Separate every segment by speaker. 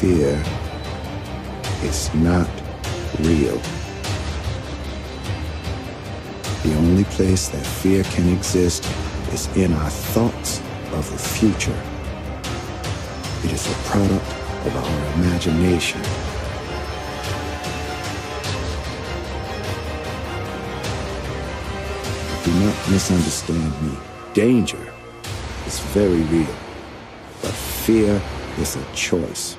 Speaker 1: fear is not real. The only place that fear can exist is in our thoughts of the future. It is a product of our imagination. Do not misunderstand me. Danger is very real, but fear is a choice.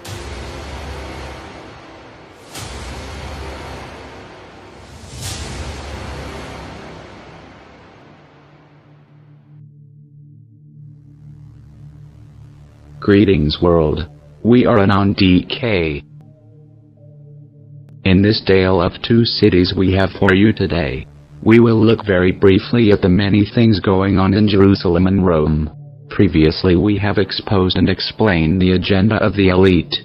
Speaker 2: Greetings world, we are ANON DK. In this tale of two cities we have for you today, we will look very briefly at the many things going on in Jerusalem and Rome. Previously we have exposed and explained the agenda of the elite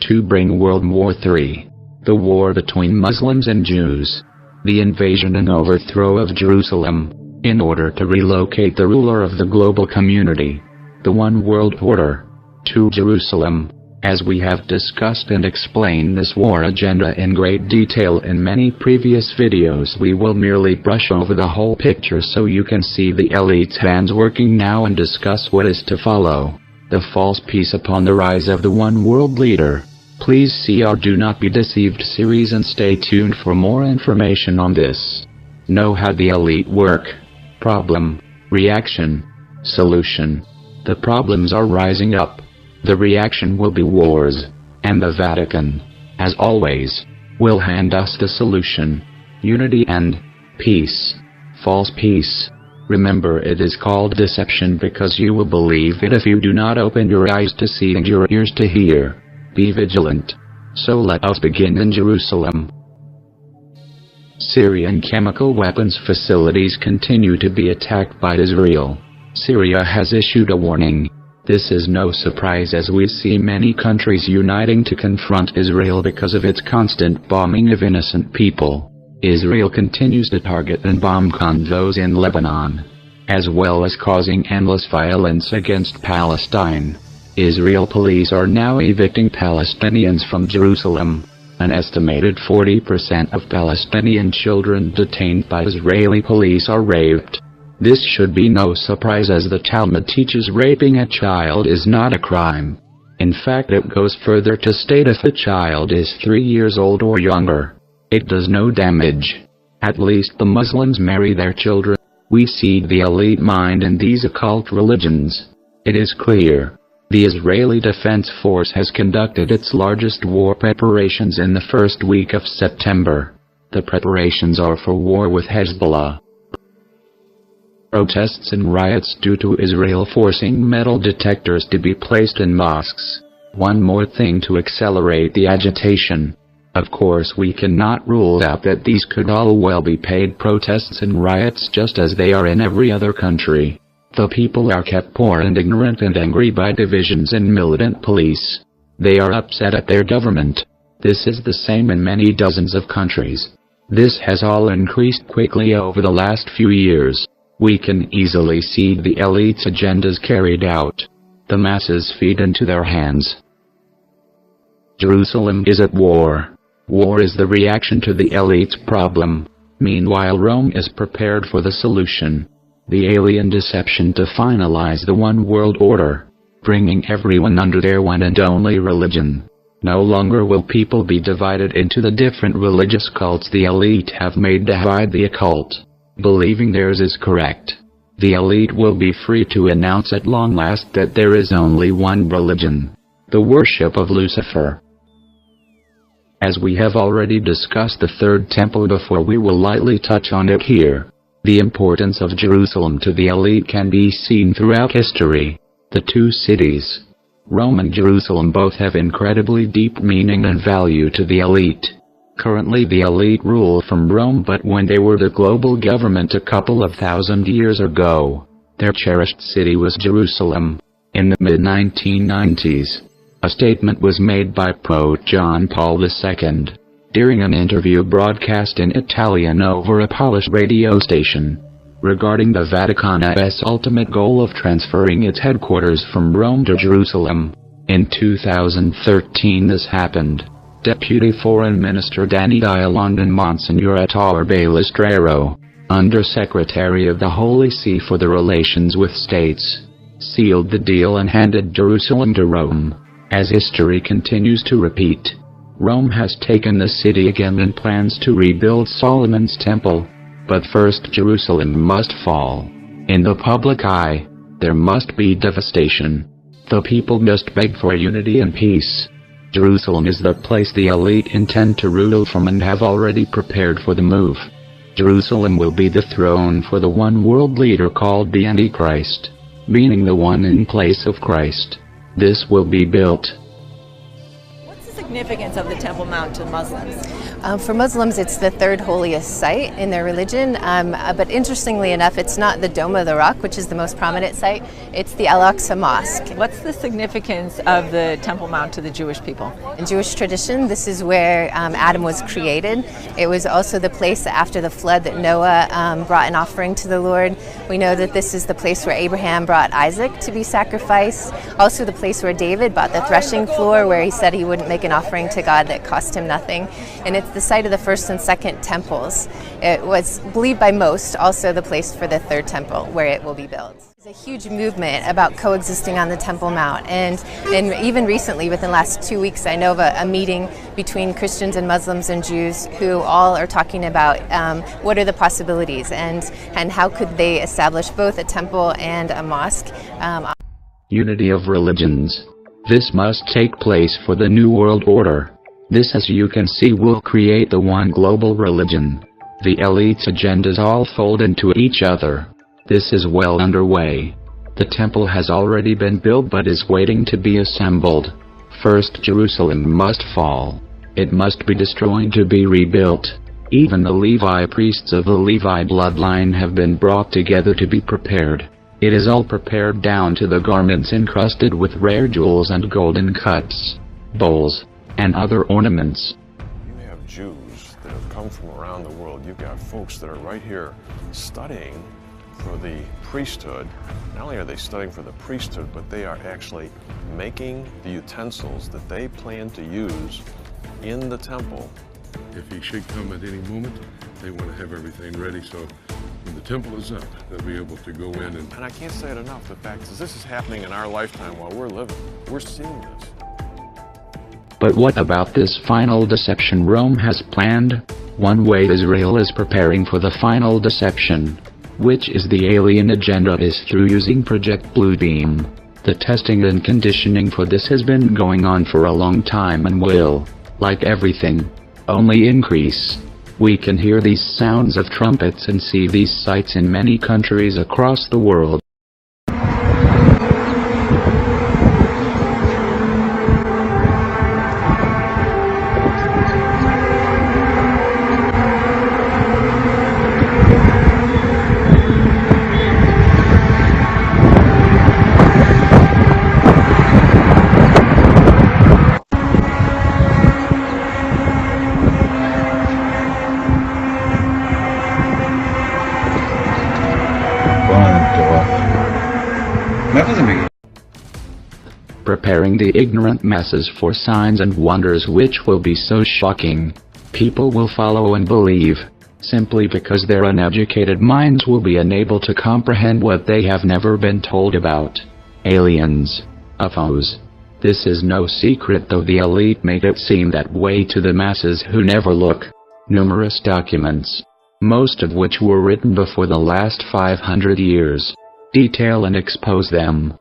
Speaker 2: to bring World War III, the war between Muslims and Jews, the invasion and overthrow of Jerusalem, in order to relocate the ruler of the global community, the One World Order, to Jerusalem. As we have discussed and explained this war agenda in great detail in many previous videos, we will merely brush over the whole picture so you can see the elite's hands working now and discuss what is to follow. The false peace upon the rise of the one world leader. Please see our Do Not Be Deceived series and stay tuned for more information on this. Know how the elite work. Problem, reaction, solution. The problems are rising up. The reaction will be wars, and the Vatican, as always, will hand us the solution. Unity and peace. False peace. Remember, it is called deception because you will believe it if you do not open your eyes to see and your ears to hear. Be vigilant. So let us begin in Jerusalem. Syrian chemical weapons facilities continue to be attacked by Israel. Syria has issued a warning. This is no surprise as we see many countries uniting to confront Israel because of its constant bombing of innocent people. Israel continues to target and bomb convoys in Lebanon, as well as causing endless violence against Palestine. Israel police are now evicting Palestinians from Jerusalem. An estimated 40% of Palestinian children detained by Israeli police are raped. This should be no surprise as the Talmud teaches raping a child is not a crime. In fact, it goes further to state if the child is 3 years old or younger, it does no damage. At least the Muslims marry their children. We see the elite mind in these occult religions. It is clear. The Israeli Defense Force has conducted its largest war preparations in the first week of September. The preparations are for war with Hezbollah. Protests and riots due to Israel forcing metal detectors to be placed in mosques. One more thing to accelerate the agitation. Of course, we cannot rule out that these could all well be paid protests and riots just as they are in every other country. The people are kept poor and ignorant and angry by divisions and militant police. They are upset at their government. This is the same in many dozens of countries. This has all increased quickly over the last few years. We can easily see the elite's agendas carried out. The masses feed into their hands. Jerusalem is at war. War is the reaction to the elite's problem. Meanwhile, Rome is prepared for the solution. The alien deception to finalize the one world order, bringing everyone under their one and only religion. No longer will people be divided into the different religious cults the elite have made divide the occult, believing theirs is correct. The elite will be free to announce at long last that there is only one religion, the worship of Lucifer. As we have already discussed the third temple before, we will lightly touch on it here. The importance of Jerusalem to the elite can be seen throughout history. The two cities, Rome and Jerusalem, both have incredibly deep meaning and value to the elite. Currently the elite rule from Rome, but when they were the global government a couple of thousand years ago, their cherished city was Jerusalem. In the mid-1990s, a statement was made by Pope John Paul II, during an interview broadcast in Italian over a Polish radio station, regarding the Vatican's ultimate goal of transferring its headquarters from Rome to Jerusalem. In 2013 this happened. Deputy Foreign Minister Danny Dialond and Monsignor Ettore Balestrero, Under-Secretary of the Holy See for the Relations with States, sealed the deal and handed Jerusalem to Rome. As history continues to repeat, Rome has taken the city again and plans to rebuild Solomon's temple. But first Jerusalem must fall. In the public eye, there must be devastation. The people must beg for unity and peace. Jerusalem is the place the elite intend to rule from and have already prepared for the move. Jerusalem will be the throne for the one world leader called the Antichrist, meaning the one in place of Christ. This will be built.
Speaker 3: What's the significance of the Temple Mount to Muslims?
Speaker 4: For Muslims, it's the third holiest site in their religion, but interestingly enough, it's not the Dome of the Rock, which is the most prominent site, it's the Al-Aqsa Mosque.
Speaker 3: What's the significance of the Temple Mount to the Jewish people?
Speaker 4: In Jewish tradition, this is where Adam was created. It was also the place after the flood that Noah brought an offering to the Lord. We know that this is the place where Abraham brought Isaac to be sacrificed, also the place where David bought the threshing floor, where he said he wouldn't make an offering to God that cost him nothing. And it's the site of the first and second temples. It was believed by most also the place for the third temple where it will be built. There's a huge movement about coexisting on the Temple Mount, and even recently, within the last 2 weeks, I know of a meeting between Christians and Muslims and Jews who all are talking about what are the possibilities and how could they establish both a temple and a mosque.
Speaker 2: Unity of religions. This must take place for the New World Order. This, as you can see, will create the one global religion. The elite's agendas all fold into each other. This is well underway. The temple has already been built but is waiting to be assembled. First, Jerusalem must fall. It must be destroyed to be rebuilt. Even the Levi priests of the Levi bloodline have been brought together to be prepared. It is all prepared down to the garments encrusted with rare jewels and golden cups, bowls, and other ornaments.
Speaker 5: You have Jews that have come from around the world. You've got folks that are right here studying for the priesthood. Not only are they studying for the priesthood, but they are actually making the utensils that they plan to use in the temple.
Speaker 6: If he should come at any moment, they want to have everything ready so when the temple is up, they'll be able to go in and...
Speaker 5: And I can't say it enough, the fact is this is happening in our lifetime while we're living. We're seeing this.
Speaker 2: But what about this final deception Rome has planned? One way Israel is preparing for the final deception, which is the alien agenda, is through using Project Bluebeam. The testing and conditioning for this has been going on for a long time and will, like everything, only increase. We can hear these sounds of trumpets and see these sights in many countries across the world. Preparing the ignorant masses for signs and wonders which will be so shocking. People will follow and believe, simply because their uneducated minds will be unable to comprehend what they have never been told about. Aliens. UFOs. This is no secret, though the elite make it seem that way to the masses who never look. Numerous documents, most of which were written before the last 500 years, detail and expose them.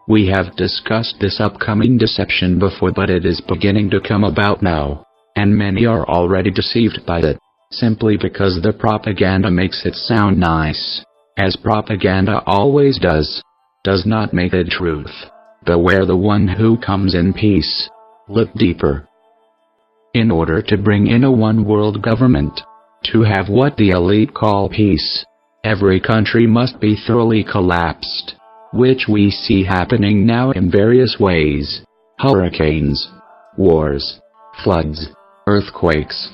Speaker 2: We have discussed this upcoming deception before, but it is beginning to come about now, and many are already deceived by it, simply because the propaganda makes it sound nice, as propaganda always does not make it truth. Beware the one who comes in peace. Look deeper. In order to bring in a one-world government, to have what the elite call peace, every country must be thoroughly collapsed, which we see happening now in various ways: hurricanes, wars, floods, earthquakes,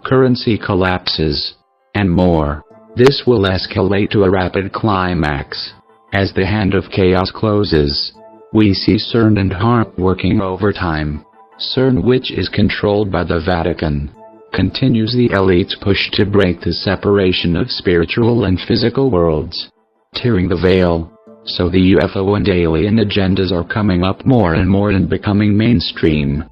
Speaker 2: currency collapses, and more. This will escalate to a rapid climax. As the hand of chaos closes, We see CERN and HARP working overtime. CERN, which is controlled by the Vatican, continues the elite's push to break the separation of spiritual and physical worlds, tearing the veil. So the UFO and alien agendas are coming up more and more and becoming mainstream,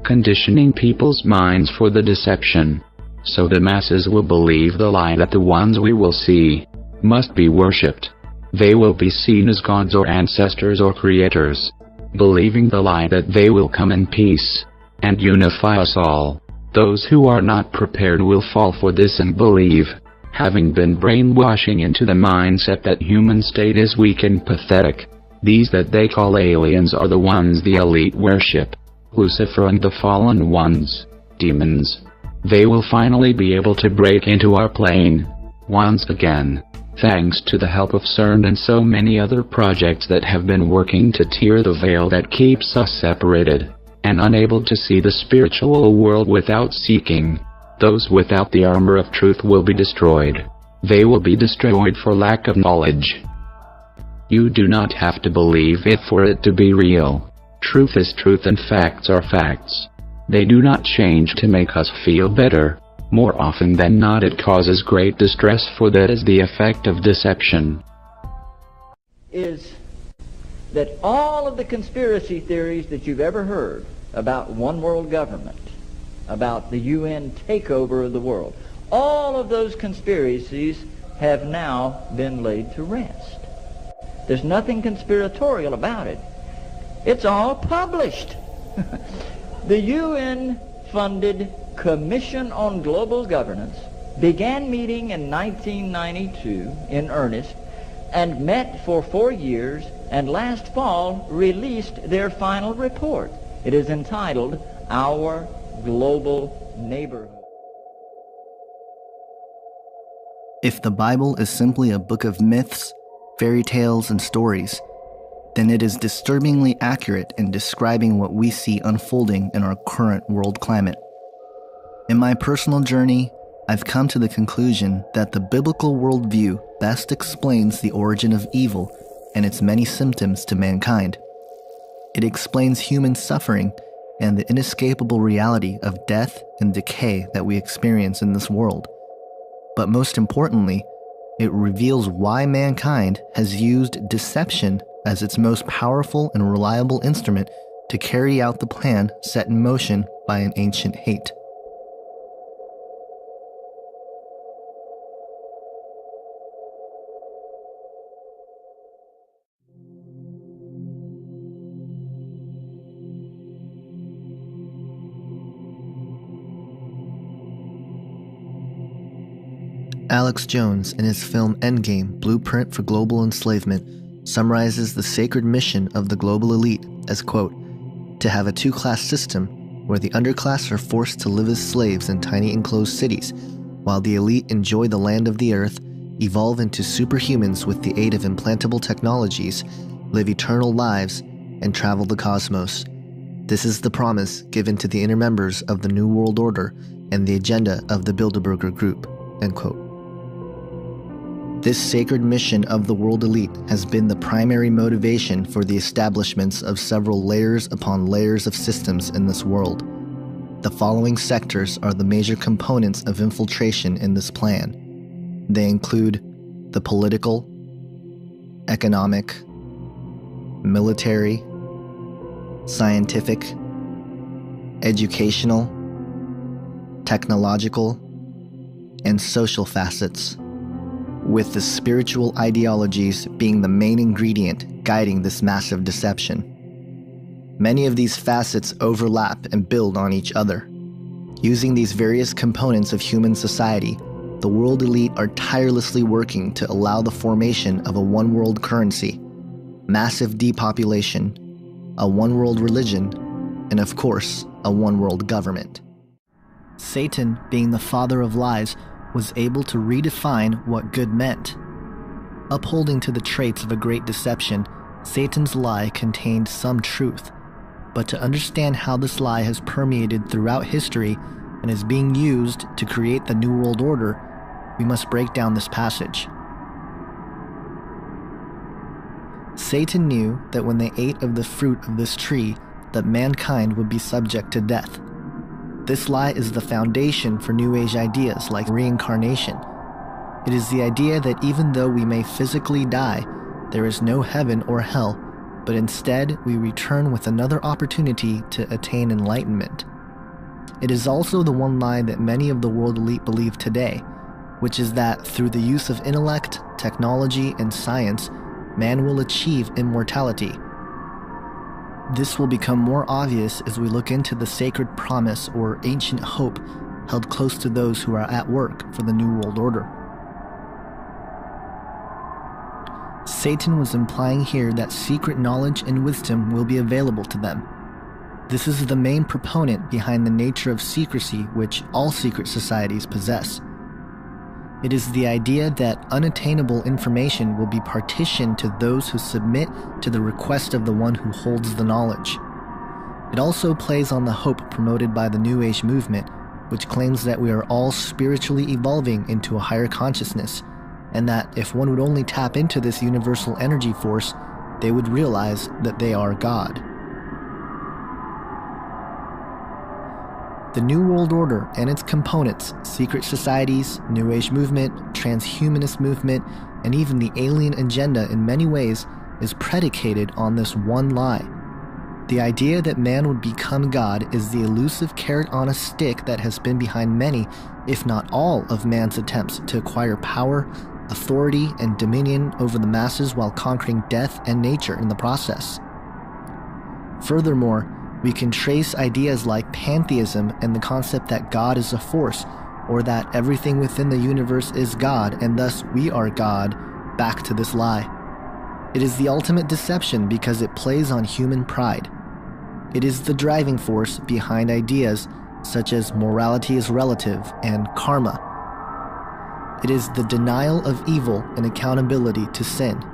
Speaker 2: conditioning people's minds for the deception. So the masses will believe the lie that the ones we will see must be worshipped. They will be seen as gods or ancestors or creators, believing the lie that they will come in peace and unify us all. Those who are not prepared will fall for this and believe, having been brainwashing into the mindset that human state is weak and pathetic. These that they call aliens are the ones the elite worship, Lucifer and the fallen ones, demons. They will finally be able to break into our plane once again, thanks to the help of CERN and so many other projects that have been working to tear the veil that keeps us separated and unable to see the spiritual world without seeking. Those without the armor of truth will be destroyed. They will be destroyed for lack of knowledge. You do not have to believe it for it to be real. Truth is truth and facts are facts. They do not change to make us feel better. More often than not it causes great distress, for that is the effect of deception.
Speaker 7: Is that all of the conspiracy theories that you've ever heard about one world government, about the UN takeover of the world, all of those conspiracies have now been laid to rest. There's nothing conspiratorial about it. It's all published. The UN-funded Commission on Global Governance began meeting in 1992 in earnest and met for 4 years, and last fall released their final report. It is entitled Our Global Neighborhood.
Speaker 8: If the Bible is simply a book of myths, fairy tales, and stories, then it is disturbingly accurate in describing what we see unfolding in our current world climate. In my personal journey, I've come to the conclusion that the biblical worldview best explains the origin of evil and its many symptoms to mankind. It explains human suffering and the inescapable reality of death and decay that we experience in this world. But most importantly, it reveals why mankind has used deception as its most powerful and reliable instrument to carry out the plan set in motion by an ancient hate. Alex Jones, in his film Endgame: Blueprint for Global Enslavement, summarizes the sacred mission of the global elite as, quote, to have a two-class system where the underclass are forced to live as slaves in tiny enclosed cities, while the elite enjoy the land of the earth, evolve into superhumans with the aid of implantable technologies, live eternal lives, and travel the cosmos. This is the promise given to the inner members of the New World Order and the agenda of the Bilderberger Group, end quote. This sacred mission of the world elite has been the primary motivation for the establishments of several layers upon layers of systems in this world. The following sectors are the major components of infiltration in this plan. They include the political, economic, military, scientific, educational, technological, and social facets, with the spiritual ideologies being the main ingredient guiding this massive deception. Many of these facets overlap and build on each other. Using these various components of human society, the world elite are tirelessly working to allow the formation of a one-world currency, massive depopulation, a one-world religion, and of course, a one-world government. Satan, being the father of lies, was able to redefine what good meant. Upholding to the traits of a great deception, Satan's lie contained some truth. But to understand how this lie has permeated throughout history and is being used to create the New World Order, we must break down this passage. Satan knew that when they ate of the fruit of this tree, that mankind would be subject to death. This lie is the foundation for New Age ideas like reincarnation. It is the idea that even though we may physically die, there is no heaven or hell, but instead we return with another opportunity to attain enlightenment. It is also the one lie that many of the world elite believe today, which is that through the use of intellect, technology, and science, man will achieve immortality. This will become more obvious as we look into the sacred promise or ancient hope held close to those who are at work for the New World Order. Satan was implying here that secret knowledge and wisdom will be available to them. This is the main proponent behind the nature of secrecy which all secret societies possess. It is the idea that unattainable information will be partitioned to those who submit to the request of the one who holds the knowledge. It also plays on the hope promoted by the New Age movement, which claims that we are all spiritually evolving into a higher consciousness, and that if one would only tap into this universal energy force, they would realize that they are God. The New World Order and its components, secret societies, New Age movement, transhumanist movement, and even the alien agenda in many ways is predicated on this one lie. The idea that man would become God is the elusive carrot on a stick that has been behind many, if not all, of man's attempts to acquire power, authority, and dominion over the masses while conquering death and nature in the process. Furthermore, we can trace ideas like pantheism and the concept that God is a force, or that everything within the universe is God and thus we are God, back to this lie. It is the ultimate deception because it plays on human pride. It is the driving force behind ideas such as morality is relative and karma. It is the denial of evil and accountability to sin.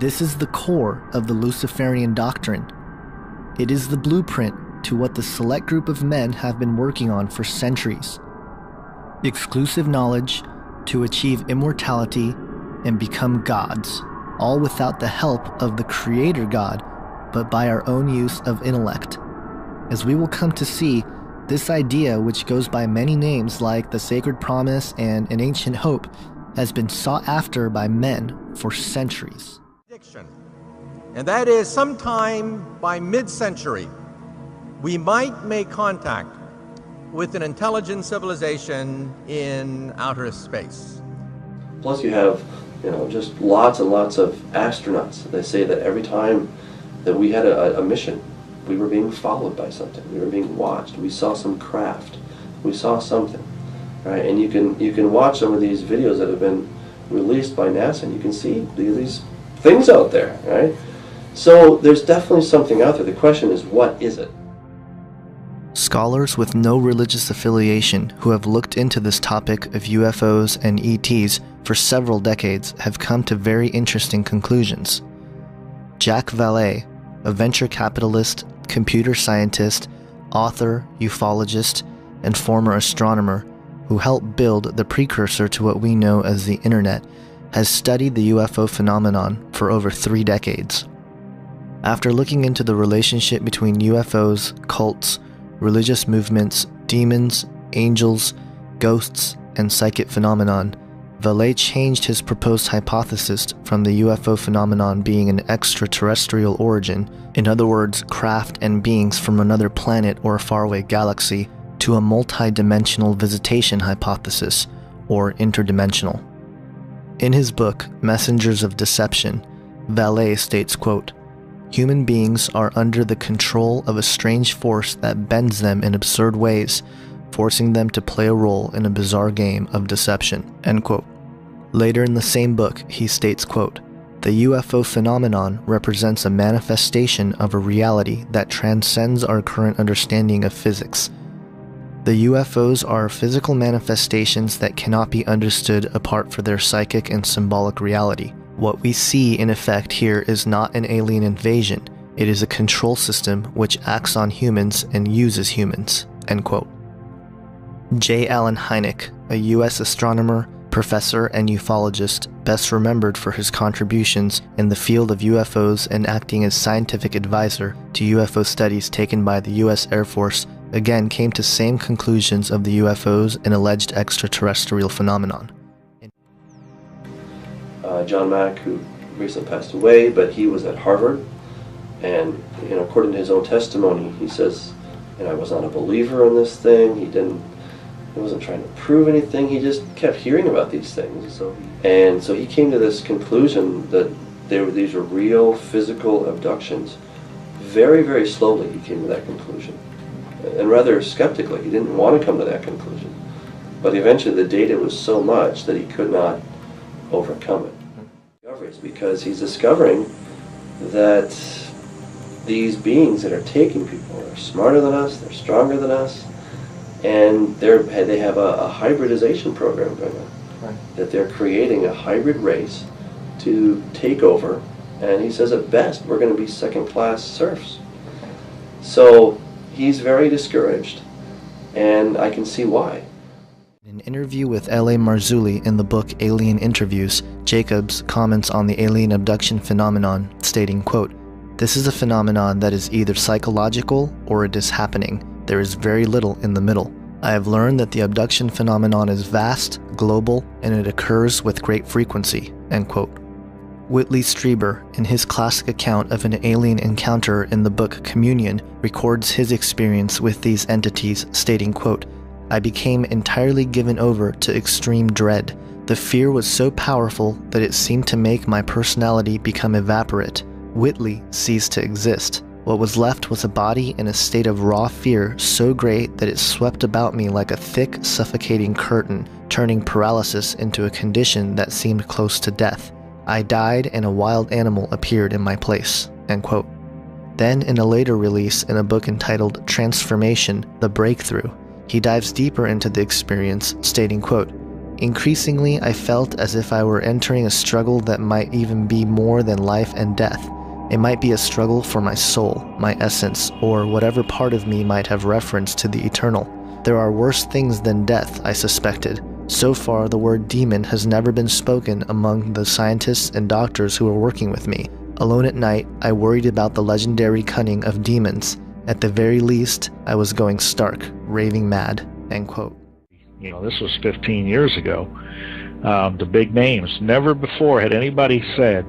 Speaker 8: This is the core of the Luciferian doctrine. It is the blueprint to what the select group of men have been working on for centuries. Exclusive knowledge to achieve immortality and become gods, all without the help of the Creator God, but by our own use of intellect. As we will come to see, this idea, which goes by many names like the Sacred Promise and an Ancient Hope, has been sought after by men for centuries.
Speaker 9: And that is sometime by mid-century, we might make contact with an intelligent civilization in outer space.
Speaker 10: Plus you have, just lots and lots of astronauts. They say that every time that we had a mission, we were being followed by something. We were being watched. We saw some craft. We saw something, right? And you can watch some of these videos that have been released by NASA, and you can see these things out there, right? So there's definitely something out there. The question is, what is it?
Speaker 8: Scholars with no religious affiliation who have looked into this topic of UFOs and ETs for several decades have come to very interesting conclusions. Jack Vallée, a venture capitalist, computer scientist, author, ufologist, and former astronomer who helped build the precursor to what we know as the Internet, has studied the UFO phenomenon for over 3 decades. After looking into the relationship between UFOs, cults, religious movements, demons, angels, ghosts, and psychic phenomenon, Vallée changed his proposed hypothesis from the UFO phenomenon being an extraterrestrial origin, in other words, craft and beings from another planet or a faraway galaxy, to a multi-dimensional visitation hypothesis, or interdimensional. In his book, Messengers of Deception, Vallée states, quote, "Human beings are under the control of a strange force that bends them in absurd ways, forcing them to play a role in a bizarre game of deception." End quote. Later in the same book, he states, quote, "The UFO phenomenon represents a manifestation of a reality that transcends our current understanding of physics. The UFOs are physical manifestations that cannot be understood apart from their psychic and symbolic reality. What we see in effect here is not an alien invasion, it is a control system which acts on humans and uses humans." End quote. J. Allen Hynek, a U.S. astronomer, professor and ufologist best remembered for his contributions in the field of UFOs and acting as scientific advisor to UFO studies taken by the U.S. Air Force, again came to same conclusions of the UFOs and alleged extraterrestrial phenomenon.
Speaker 10: John Mack, who recently passed away, but he was at Harvard, and according to his own testimony, he says, I was not a believer in this thing. He wasn't trying to prove anything. He just kept hearing about these things. So he came to this conclusion that these were real physical abductions. Very, very slowly he came to that conclusion, and rather skeptically. He didn't want to come to that conclusion, but eventually the data was so much that he could not overcome it. Because he's discovering that these beings that are taking people are smarter than us, they're stronger than us, and they have a hybridization program going on. Right. That they're creating a hybrid race to take over, and he says at best we're going to be second-class serfs. So he's very discouraged, and I can see why.
Speaker 8: In an interview with L.A. Marzulli in the book Alien Interviews, Jacobs comments on the alien abduction phenomenon, stating, quote, "This is a phenomenon that is either psychological or it is happening. There is very little in the middle. I have learned that the abduction phenomenon is vast, global, and it occurs with great frequency," end quote. Whitley Strieber, in his classic account of an alien encounter in the book Communion, records his experience with these entities, stating, quote, "I became entirely given over to extreme dread. The fear was so powerful that it seemed to make my personality become evaporate. Whitley ceased to exist. What was left was a body in a state of raw fear so great that it swept about me like a thick, suffocating curtain, turning paralysis into a condition that seemed close to death. I died and a wild animal appeared in my place," end quote. Then, in a later release in a book entitled Transformation, The Breakthrough, he dives deeper into the experience, stating, quote, "Increasingly, I felt as if I were entering a struggle that might even be more than life and death. It might be a struggle for my soul, my essence, or whatever part of me might have reference to the eternal. There are worse things than death, I suspected. So far, the word demon has never been spoken among the scientists and doctors who are working with me. Alone at night, I worried about the legendary cunning of demons. At the very least, I was going stark, raving mad," end quote.
Speaker 11: This was 15 years ago. The big names. Never before had anybody said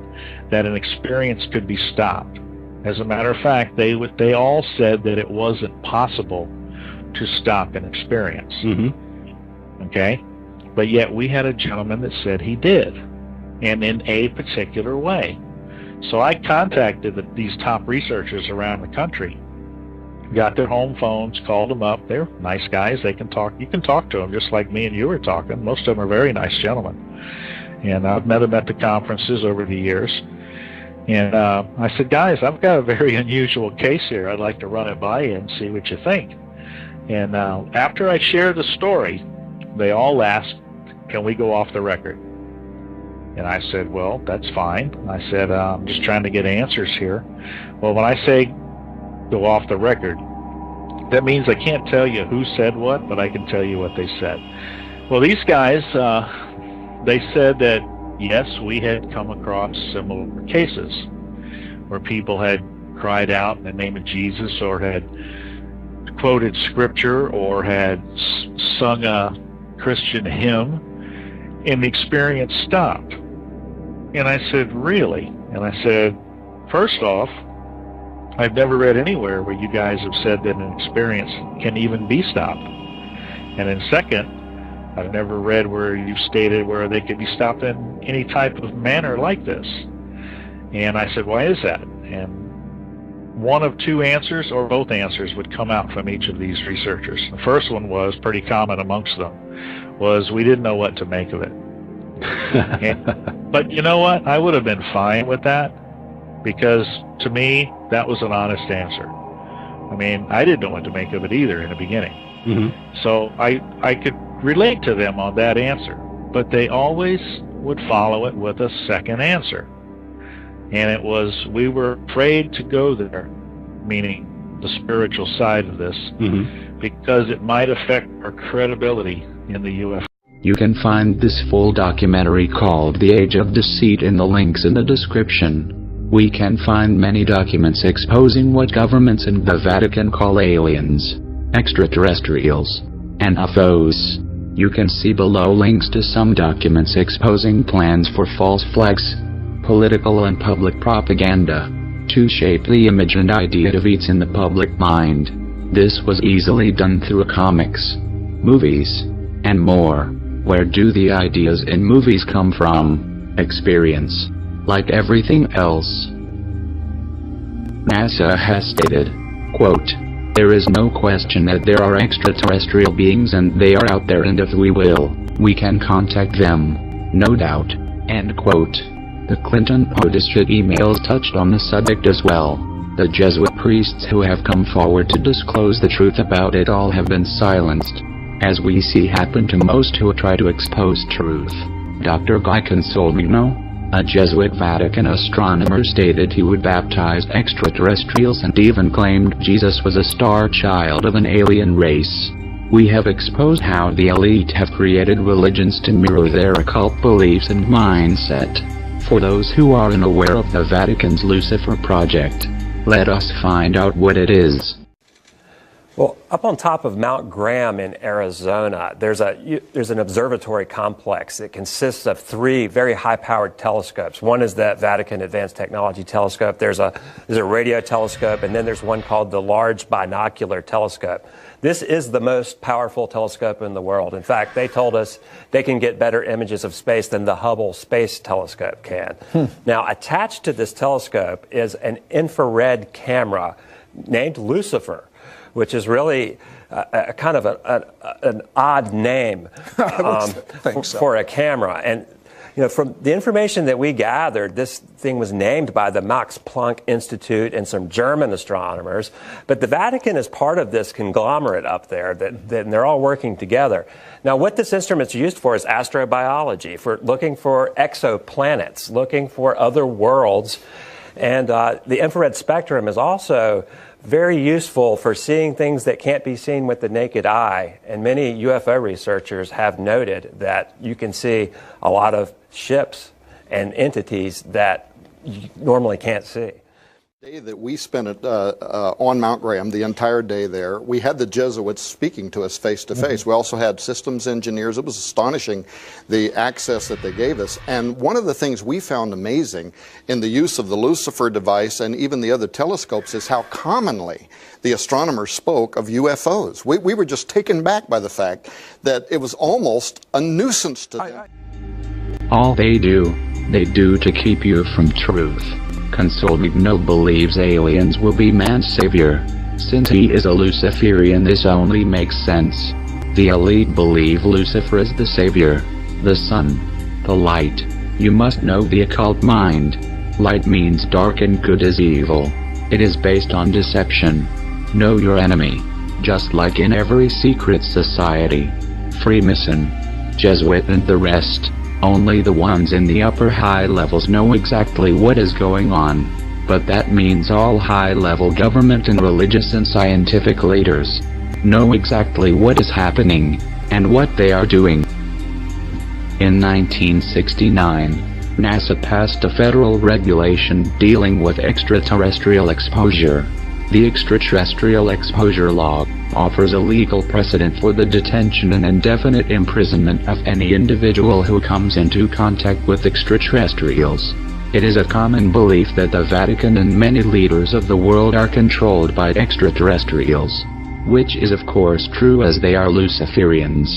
Speaker 11: that an experience could be stopped. As a matter of fact, they all said that it wasn't possible to stop an experience. Mm-hmm. Okay? But yet we had a gentleman that said he did, and in a particular way. So I contacted these top researchers around the country, got their home phones, called them up. They're nice guys. They can talk. You can talk to them just like me and you were talking. Most of them are very nice gentlemen. And I've met them at the conferences over the years. And I said, guys, I've got a very unusual case here. I'd like to run it by you and see what you think. And after I shared the story, they all asked, can we go off the record? And I said, well, that's fine. I said, I'm just trying to get answers here. Well, when I say go off the record, that means I can't tell you who said what, but I can tell you what they said. Well, these guys, they said that, yes, we had come across similar cases where people had cried out in the name of Jesus, or had quoted scripture, or had sung a Christian hymn, and the experience stopped. And I said, really? And I said, first off, I've never read anywhere where you guys have said that an experience can even be stopped. And then second, I've never read where you've stated where they could be stopped in any type of manner like this. And I said, why is that? And one of two answers or both answers would come out from each of these researchers. The first one was pretty common amongst them, was we didn't know what to make of it. But you know what? I would have been fine with that, because to me, that was an honest answer. I mean, I didn't know what to make of it either in the beginning. Mm-hmm. So I could relate to them on that answer, but they always would follow it with a second answer. And it was, we were afraid to go there, meaning the spiritual side of this, mm-hmm. because it might affect our credibility in the UFO.
Speaker 2: You can find this full documentary called The Age of Deceit in the links in the description. We can find many documents exposing what governments in the Vatican call aliens, extraterrestrials, and UFOs. You can see below links to some documents exposing plans for false flags, political and public propaganda, to shape the image and idea of elites in the public mind. This was easily done through comics, movies, and more. Where do the ideas in movies come from? Experience. Like everything else. NASA has stated, quote, "There is no question that there are extraterrestrial beings and they are out there, and if we will, we can contact them, no doubt," end quote. The Clinton POTUS emails touched on the subject as well. The Jesuit priests who have come forward to disclose the truth about it all have been silenced, as we see happen to most who try to expose truth. Dr. Guy Consolmino, a Jesuit Vatican astronomer, stated he would baptize extraterrestrials and even claimed Jesus was a star child of an alien race. We have exposed how the elite have created religions to mirror their occult beliefs and mindset. For those who are unaware of the Vatican's Lucifer project, let us find out what it is.
Speaker 12: Well, up on top of Mount Graham in Arizona, there's an observatory complex that consists of 3 very high-powered telescopes. One is the Vatican Advanced Technology Telescope. There's a radio telescope, and then there's one called the Large Binocular Telescope. This is the most powerful telescope in the world. In fact, they told us they can get better images of space than the Hubble Space Telescope can. Now, attached to this telescope is an infrared camera named Lucifer, which is really a kind of an odd name for a camera. And you know, from the information that we gathered, this thing was named by the Max Planck Institute and some German astronomers. But the Vatican is part of this conglomerate up there, and they're all working together. Now, what this instrument's used for is astrobiology, for looking for exoplanets, looking for other worlds. And the infrared spectrum is also very useful for seeing things that can't be seen with the naked eye. And many UFO researchers have noted that you can see a lot of ships and entities that you normally can't see.
Speaker 13: The day that we spent on Mount Graham, the entire day there, we had the Jesuits speaking to us face to face. We also had systems engineers. It was astonishing the access that they gave us. And one of the things we found amazing in the use of the Lucifer device and even the other telescopes is how commonly the astronomers spoke of UFOs. We were just taken back by the fact that it was almost a nuisance to them.
Speaker 2: All they do to keep you from truth. Consolmino believes aliens will be man's savior. Since he is a Luciferian, this only makes sense. The elite believe Lucifer is the savior, the sun, the light. You must know the occult mind. Light means dark and good is evil. It is based on deception. Know your enemy. Just like in every secret society. Freemason, Jesuit and the rest. Only the ones in the upper high levels know exactly what is going on. But that means all high-level government and religious and scientific leaders know exactly what is happening, and what they are doing. In 1969, NASA passed a federal regulation dealing with extraterrestrial exposure. The Extraterrestrial Exposure Law offers a legal precedent for the detention and indefinite imprisonment of any individual who comes into contact with extraterrestrials. It is a common belief that the Vatican and many leaders of the world are controlled by extraterrestrials, which is of course true, as they are Luciferians.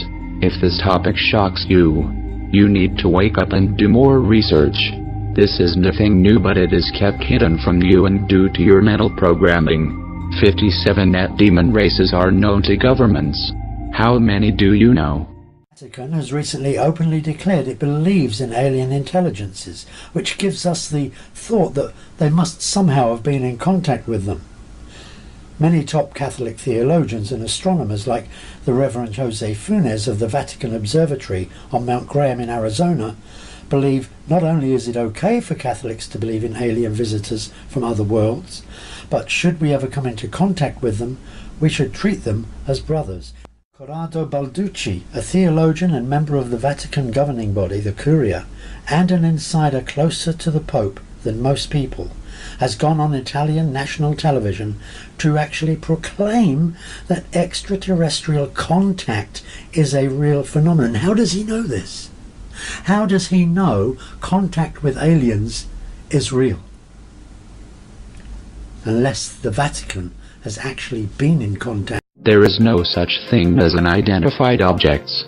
Speaker 2: If this topic shocks you, you need to wake up and do more research. This is nothing new, but it is kept hidden from you and due to your mental programming. 57 net demon races are known to governments. How many do you know?
Speaker 14: The Vatican has recently openly declared it believes in alien intelligences, which gives us the thought that they must somehow have been in contact with them. Many top Catholic theologians and astronomers, like the Reverend Jose Funes of the Vatican Observatory on Mount Graham in Arizona, believe not only is it okay for Catholics to believe in alien visitors from other worlds, but should we ever come into contact with them, we should treat them as brothers. Corrado Balducci, a theologian and member of the Vatican governing body, the Curia, and an insider closer to the Pope than most people, has gone on Italian national television to actually proclaim that extraterrestrial contact is a real phenomenon. How does he know this? How does he know contact with aliens is real? Unless the Vatican has actually been in contact.
Speaker 2: There is no such thing as unidentified objects,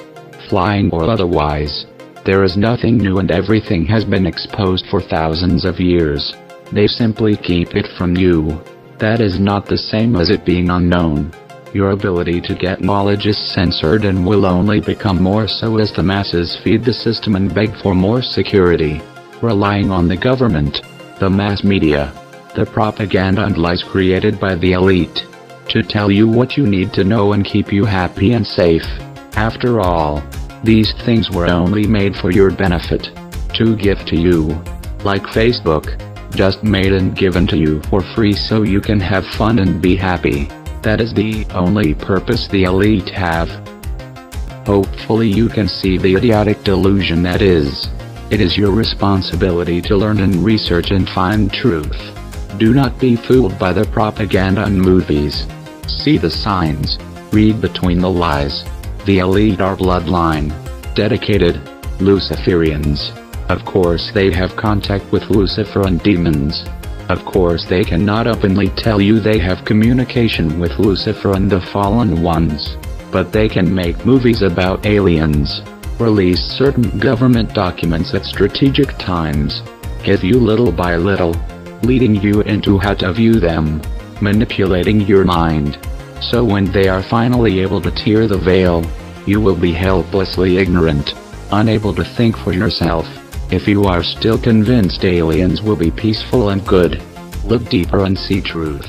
Speaker 2: flying or otherwise. There is nothing new and everything has been exposed for thousands of years. They simply keep it from you. That is not the same as it being unknown. Your ability to get knowledge is censored and will only become more so as the masses feed the system and beg for more security, relying on the government, the mass media, the propaganda and lies created by the elite, to tell you what you need to know and keep you happy and safe. After all, these things were only made for your benefit, to give to you, like Facebook, just made and given to you for free so you can have fun and be happy. That is the only purpose the elite have. Hopefully you can see the idiotic delusion that is. It is your responsibility to learn and research and find truth. Do not be fooled by the propaganda and movies. See the signs, read between the lies. The elite are bloodline, dedicated, Luciferians. Of course they have contact with Lucifer and demons. Of course they cannot openly tell you they have communication with Lucifer and the fallen ones. But they can make movies about aliens, release certain government documents at strategic times, give you little by little, leading you into how to view them, manipulating your mind. So when they are finally able to tear the veil, you will be helplessly ignorant, unable to think for yourself. If you are still convinced aliens will be peaceful and good, look deeper and see truth.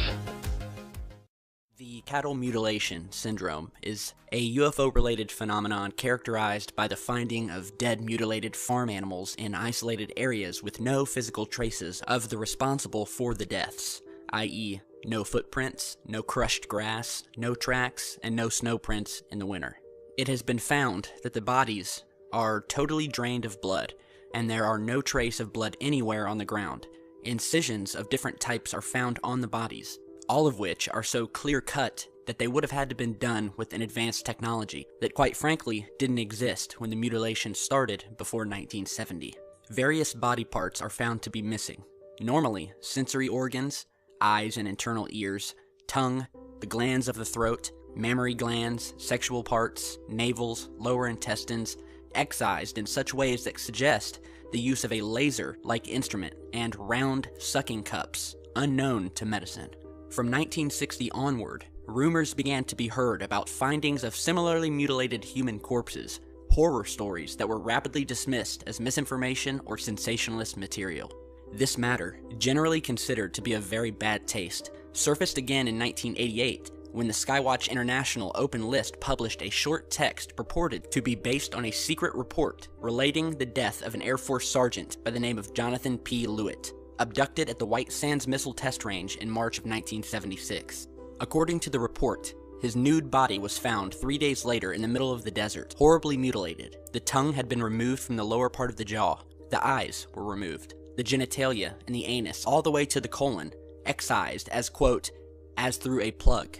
Speaker 15: The cattle mutilation syndrome is a UFO-related phenomenon characterized by the finding of dead mutilated farm animals in isolated areas with no physical traces of the responsible for the deaths, i.e., no footprints, no crushed grass, no tracks, and no snow prints in the winter. It has been found that the bodies are totally drained of blood, and there are no trace of blood anywhere on the ground. Incisions of different types are found on the bodies, all of which are so clear-cut that they would have had to been done with an advanced technology that quite frankly didn't exist when the mutilation started before 1970. Various body parts are found to be missing. Normally, sensory organs, eyes and internal ears, tongue, the glands of the throat, mammary glands, sexual parts, navels, lower intestines, excised in such ways that suggest the use of a laser-like instrument and round sucking cups, unknown to medicine. From 1960 onward, rumors began to be heard about findings of similarly mutilated human corpses, horror stories that were rapidly dismissed as misinformation or sensationalist material. This matter, generally considered to be of very bad taste, surfaced again in 1988 when the Skywatch International Open List published a short text purported to be based on a secret report relating the death of an Air Force sergeant by the name of Jonathan P. Lewitt, abducted at the White Sands Missile Test Range in March of 1976. According to the report, his nude body was found 3 days later in the middle of the desert, horribly mutilated. The tongue had been removed from the lower part of the jaw. The eyes were removed. The genitalia and the anus, all the way to the colon, excised as, quote, as through a plug.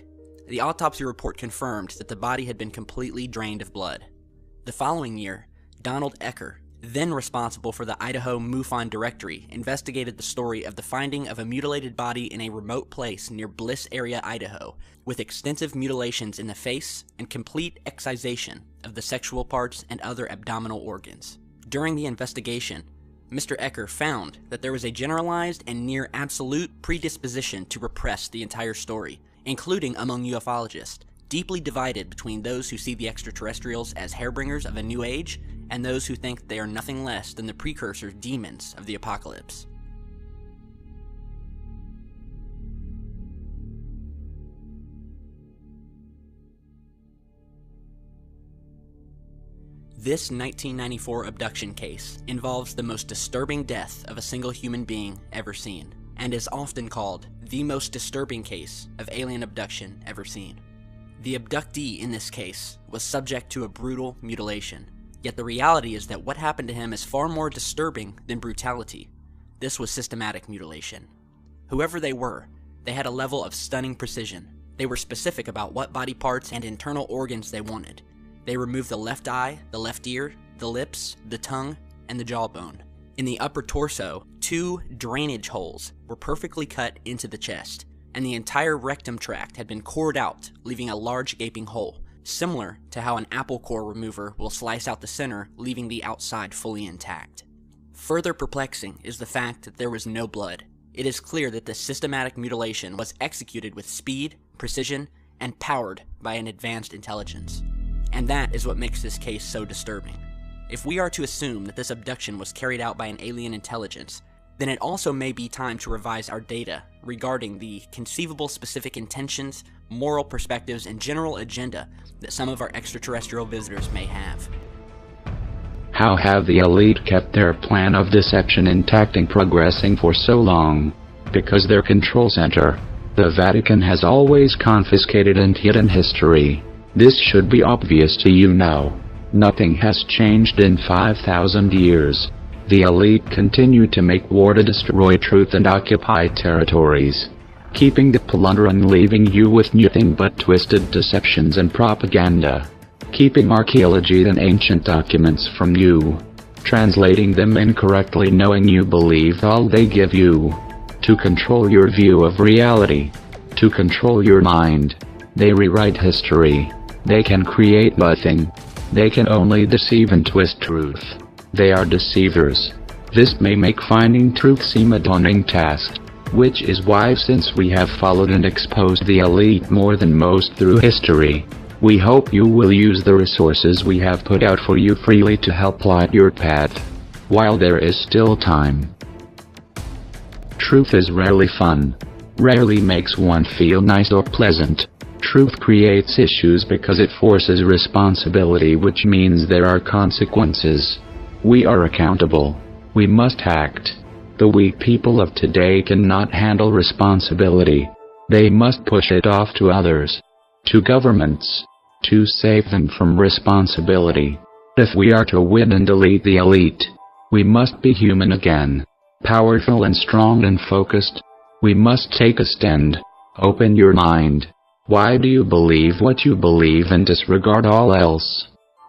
Speaker 15: The autopsy report confirmed that the body had been completely drained of blood. The following year, Donald Ecker, then responsible for the Idaho MUFON Directory, investigated the story of the finding of a mutilated body in a remote place near Bliss area, Idaho, with extensive mutilations in the face and complete excision of the sexual parts and other abdominal organs. During the investigation, Mr. Ecker found that there was a generalized and near absolute predisposition to repress the entire story, including among ufologists, deeply divided between those who see the extraterrestrials as harbingers of a new age and those who think they are nothing less than the precursor demons of the apocalypse. This 1994 abduction case involves the most disturbing death of a single human being ever seen, and is often called the most disturbing case of alien abduction ever seen. The abductee in this case was subject to a brutal mutilation, yet the reality is that what happened to him is far more disturbing than brutality. This was systematic mutilation. Whoever they were, they had a level of stunning precision. They were specific about what body parts and internal organs they wanted. They removed the left eye, the left ear, the lips, the tongue, and the jawbone. In the upper torso, 2 drainage holes were perfectly cut into the chest, and the entire rectum tract had been cored out, leaving a large gaping hole, similar to how an apple core remover will slice out the center, leaving the outside fully intact. Further perplexing is the fact that there was no blood. It is clear that this systematic mutilation was executed with speed, precision, and powered by an advanced intelligence. And that is what makes this case so disturbing. If we are to assume that this abduction was carried out by an alien intelligence, then it also may be time to revise our data regarding the conceivable specific intentions, moral perspectives, and general agenda that some of our extraterrestrial visitors may have.
Speaker 2: How have the elite kept their plan of deception intact and progressing for so long? Because their control center, the Vatican, has always confiscated and hidden history. This should be obvious to you now. Nothing has changed in 5,000 years. The elite continue to make war to destroy truth and occupy territories, keeping the plunder and leaving you with nothing but twisted deceptions and propaganda, keeping archaeology and ancient documents from you, translating them incorrectly knowing you believe all they give you, to control your view of reality, to control your mind. They rewrite history. They can create nothing. They can only deceive and twist truth. They are deceivers. This may make finding truth seem a daunting task, which is why, since we have followed and exposed the elite more than most through history, we hope you will use the resources we have put out for you freely to help light your path, while there is still time. Truth is rarely fun, rarely makes one feel nice or pleasant. Truth creates issues because it forces responsibility, which means there are consequences. We are accountable. We must act. The weak people of today cannot handle responsibility. They must push it off to others, to governments, to save them from responsibility. If we are to win and delete the elite, we must be human again, powerful and strong and focused. We must take a stand. Open your mind. Why do you believe what you believe and disregard all else?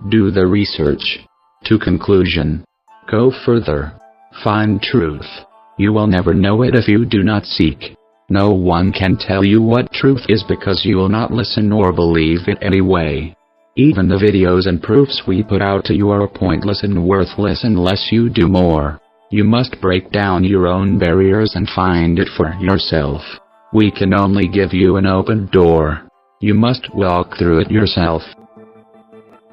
Speaker 2: Do the research. To conclusion. Go further. Find truth. You will never know it if you do not seek. No one can tell you what truth is because you will not listen or believe it anyway. Even the videos and proofs we put out to you are pointless and worthless unless you do more. You must break down your own barriers and find it for yourself. We can only give you an open door. You must walk through it yourself.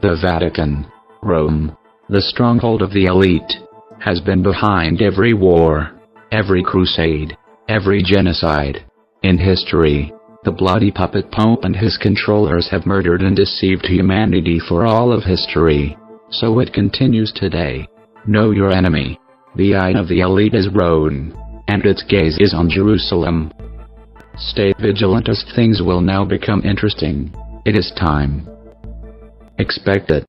Speaker 2: The Vatican, Rome, the stronghold of the elite, has been behind every war, every crusade, every genocide. In history, the bloody puppet Pope and his controllers have murdered and deceived humanity for all of history. So it continues today. Know your enemy. The eye of the elite is Rome, and its gaze is on Jerusalem. Stay vigilant as things will now become interesting. It is time. Expect it.